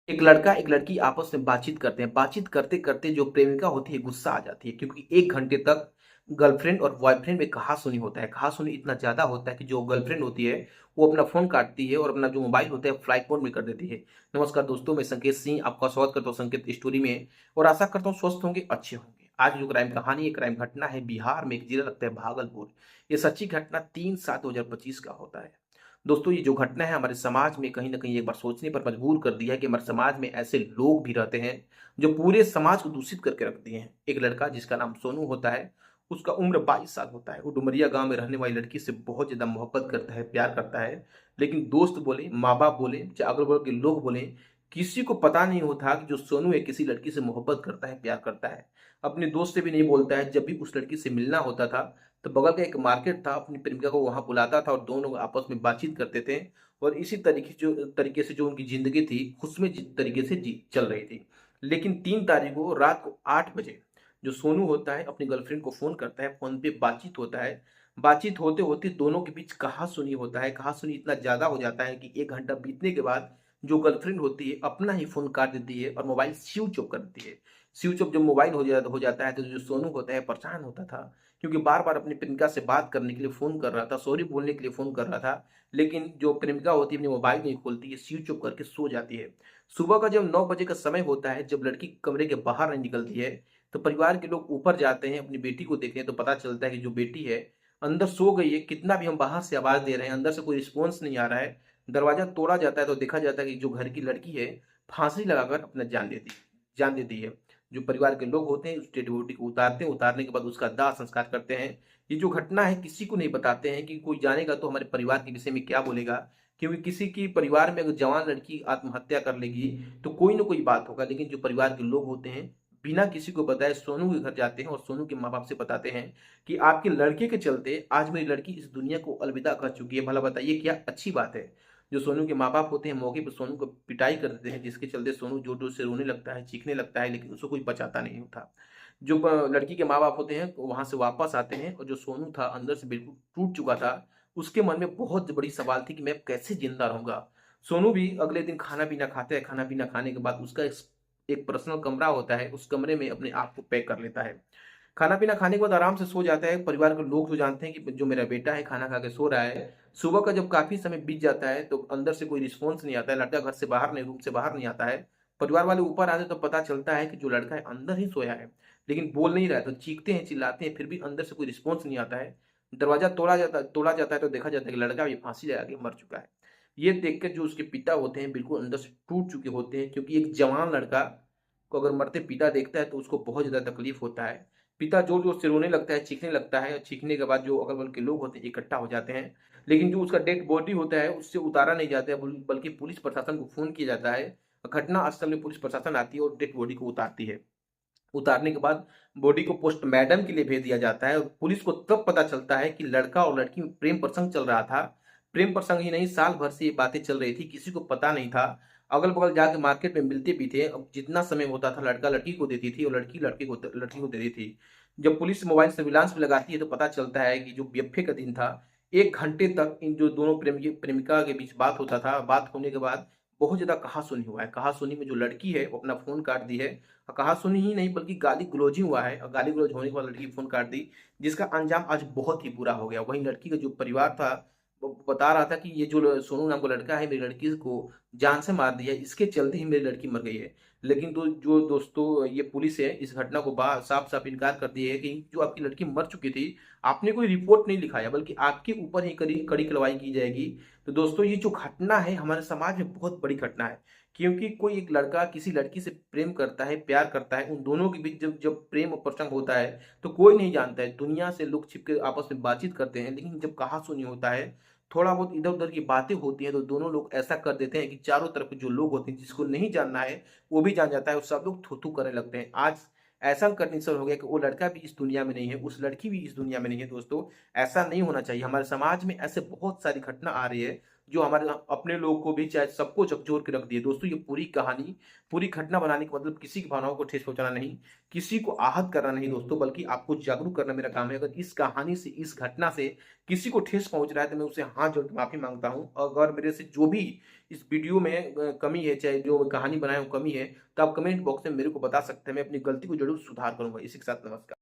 एक लड़का एक लड़की आपस में बातचीत करते हैं। बातचीत करते करते जो प्रेमिका होती है गुस्सा आ जाती है, क्योंकि 1 घंटे तक गर्लफ्रेंड और बॉयफ्रेंड में कहा-सुनी होता है। कहा-सुनी इतना ज़्यादा होता है कि जो गर्लफ्रेंड होती है वो अपना फ़ोन काटती है और अपना जो मोबाइल होता है फ्लाइट मोड में कर देती है। नमस्कार दोस्तों, मैं संकेत सिंह आपका स्वागत करता हूँ संकेत स्टोरी में और आशा करता हूँ स्वस्थ होंगे, अच्छे होंगे। आज जो क्राइम कहानी है, क्राइम घटना है बिहार में, एक जिला लगता है भागलपुर। ये सच्ची घटना 3/7/2025 का होता है। दोस्तों, ये जो घटना है हमारे समाज में कहीं न कहीं एक बार सोचने पर मजबूर कर दिया है कि हमारे समाज में ऐसे लोग भी रहते हैं, जो पूरे समाज को दूषित करके रख दिए हैं। एक लड़का जिसका नाम सोनू होता है, उसका उम्र 22 साल होता है। वो डुमरिया गाँव में रहने वाली लड़की से बहुत ज़्यादा मोहब्बत करता है, प्यार करता है। लेकिन दोस्त बोले, माँ-बाप बोले, चाहे अगल-बगल के लोग बोले, किसी को पता नहीं होता कि जो सोनू है किसी लड़की से मोहब्बत करता है, प्यार करता है। अपने दोस्त से भी नहीं बोलता है। जब भी उस लड़की से मिलना होता था, तो बगल का एक मार्केट था, अपनी प्रेमिका को वहाँ बुलाता था और दोनों लोग आपस में बातचीत करते थे और इसी तरीके से जो उनकी ज़िंदगी थी, खुशनुमा तरीके से जी चल रही थी। लेकिन 3 तारीख को रात को 8 बजे जो सोनू होता है अपनी गर्लफ्रेंड को फ़ोन करता है, फ़ोन पे बातचीत होता है। बातचीत होते-होते दोनों के बीच कहा-सुनी होता है। कहा-सुनी इतना ज़्यादा हो जाता है कि 1 घंटा बीतने के बाद जो गर्लफ्रेंड होती है अपना ही फ़ोन काट देती है और मोबाइल स्विच ऑफ कर देती है। स्विच ऑफ जब मोबाइल हो जाता है तो जो सोनू होता है परेशान होता था, क्योंकि बार-बार अपनी प्रेमिका से बात करने के लिए फ़ोन कर रहा था, सॉरी बोलने के लिए फ़ोन कर रहा था, लेकिन जो प्रेमिका होती है अपनी मोबाइल नहीं खोलती है, स्विच ऑफ करके सो जाती है। सुबह का जब 9 बजे का समय होता है, जब लड़की कमरे के बाहर नहीं निकलती है, तो परिवार के लोग ऊपर जाते हैं अपनी बेटी को देखने, तो पता चलता है कि जो बेटी है, अंदर सो गई है। कितना भी हम बाहर से आवाज़ दे रहे हैं, अंदर से कोई रिस्पॉन्स नहीं आ रहा है। दरवाज़ा तोड़ा जाता है तो देखा जाता है कि जो घर की लड़की है, फांसी लगाकर अपना जान दे दी है। जो परिवार के लोग होते हैं उस डेड बॉडी को उतारते हैं, उतारने के बाद उसका दाह संस्कार करते हैं। ये जो घटना है किसी को नहीं बताते हैं कि कोई जानेगा तो हमारे परिवार के विषय में क्या बोलेगा, क्योंकि किसी की परिवार में अगर जवान लड़की आत्महत्या कर लेगी तो कोई ना कोई बात होगा, लेकिन जो परिवार के लोग होते हैं बिना किसी को बताए सोनू के घर जाते हैं और सोनू के माँ बाप से बताते हैं कि आपके लड़के के चलते आज मेरी लड़की इस दुनिया को अलविदा कर चुकी है। भला बताइए क्या अच्छी बात है। जो सोनू के माँ बाप होते हैं मौके पर सोनू को पिटाई कर देते हैं, जिसके चलते सोनू जोर जोर से रोने लगता है, चीखने लगता है, लेकिन उसको कोई बचाता नहीं होता। जो लड़की के माँ बाप होते हैं वहां से वापस आते हैं और जो सोनू था अंदर से बिल्कुल टूट चुका था। उसके मन में बहुत बड़ी सवाल थी कि मैं कैसे जिंदा रहूंगा। सोनू भी अगले दिन खाना पीना खाता है। खाना पीना खाने के बाद उसका एक पर्सनल कमरा होता है, उस कमरे में अपने आप को पैक कर लेता है। खाना पीना खाने के बाद आराम से सो जाता है। परिवार के लोग तो जानते हैं कि जो मेरा बेटा है खाना खा के सो रहा है। सुबह का जब काफी समय बीत जाता है तो अंदर से कोई रिस्पॉन्स नहीं आता है। लड़का घर से बाहर नहीं, रूम से बाहर नहीं आता है। परिवार वाले ऊपर आते तो पता चलता है कि जो लड़का है अंदर ही सोया है, लेकिन बोल नहीं रहा है। तो चीखते हैं, चिल्लाते हैं, फिर भी अंदर से कोई रिस्पॉन्स नहीं आता है। दरवाजा तोड़ा जाता है तो देखा जाता है कि लड़का भी फांसी लगा के मर चुका है। ये देखकर जो उसके पिता होते हैं बिल्कुल अंदर से टूट चुके होते हैं, क्योंकि एक जवान लड़का को अगर मरते पिता देखता है तो उसको बहुत ज़्यादा तकलीफ होता है। पिता ज़ोर-ज़ोर से रोने लगता है, चीखने लगता है। चीखने के बाद जो अगल-बगल के लोग होते हैं इकट्ठा हो जाते हैं। लेकिन जो उसका डेड बॉडी होता है उससे उतारा नहीं जाता है, बल्कि पुलिस प्रशासन को फ़ोन किया जाता है। घटना स्थल में पुलिस प्रशासन आती है और डेड बॉडी को उतारती है। उतारने के बाद बॉडी को पोस्टमार्टम के लिए भेज दिया जाता है और पुलिस को तब पता चलता है कि लड़का और लड़की में प्रेम प्रसंग चल रहा था। प्रेम प्रसंग ही नहीं, साल भर से ये बातें चल रही थी, किसी को पता नहीं था। अगल-बगल जाके मार्केट में मिलते भी थे। अब जितना समय होता था लड़का लड़की को देती थी और लड़की लड़की को देती थी। जब पुलिस मोबाइल सर्विलांस में लगाती है तो पता चलता है कि जो बीएफए का दिन था, 1 घंटे तक इन जो दोनों प्रेमिका के बीच बात होता था। बात होने के बाद बहुत ज़्यादा कहा-सुनी हुआ है। कहा-सुनी में जो लड़की है वो अपना फ़ोन काट दी है। कहा-सुनी ही नहीं बल्कि गाली-गलौज ही हुआ है और गाली-गलौज होने के बाद लड़की फ़ोन काट दी, जिसका अंजाम आज बहुत ही बुरा हो गया। वहीं लड़की का जो परिवार था, वो बता रहा था कि ये जो सोनू नाम का लड़का है, मेरी लड़की को जान से मार दिया है, इसके चलते ही मेरी लड़की मर गई है। लेकिन जो दोस्तों ये पुलिस है, इस घटना को बा साफ-साफ इनकार कर दी है कि जो आपकी लड़की मर चुकी थी, आपने कोई रिपोर्ट नहीं लिखाया, बल्कि आपके ऊपर ही कड़ी कड़ी कार्रवाई की जाएगी। तो दोस्तों ये जो घटना है हमारे समाज में बहुत बड़ी घटना है। क्योंकि कोई एक लड़का किसी लड़की से प्रेम करता है, प्यार करता है, उन दोनों के बीच जब जब प्रेम और प्रसंग होता है, तो कोई नहीं जानता है। दुनिया से लोग छिप के आपस में बातचीत करते हैं, लेकिन जब कहा-सुनी होता है, थोड़ा बहुत इधर-उधर की बातें होती हैं, तो दोनों लोग ऐसा कर देते हैं कि चारों तरफ के जो लोग होते हैं, जिसको नहीं जानना है, वो भी जान जाता है और सब लोग थू-थू करने लगते हैं। आज ऐसा कंडीशन हो गया कि वो लड़का भी इस दुनिया में नहीं है, उस लड़की भी इस दुनिया में नहीं है दोस्तों। ऐसा नहीं होना चाहिए। हमारे समाज में ऐसे बहुत सारी घटना आ रही है, जो हमारे अपने लोगों को भी चाहे सबको झकझोर के रख दिए। दोस्तों, ये पूरी कहानी, पूरी घटना बनाने का मतलब किसी की भावनाओं को ठेस पहुँचाना नहीं, किसी को आहत करना नहीं दोस्तों, बल्कि आपको जागरूक करना मेरा काम है। अगर इस कहानी से, इस घटना से किसी को ठेस पहुँच रहा है, तो मैं उससे हाथ जोड़ के माफ़ी माँगता हूँ। अगर मेरे से जो भी इस वीडियो में कमी है, चाहे जो कहानी बनाया हूँ कमी है, तो आप कमेंट बॉक्स में मेरे को बता सकते हैं। मैं अपनी गलती को ज़रूर सुधार करूँगा। इसी के साथ नमस्कार।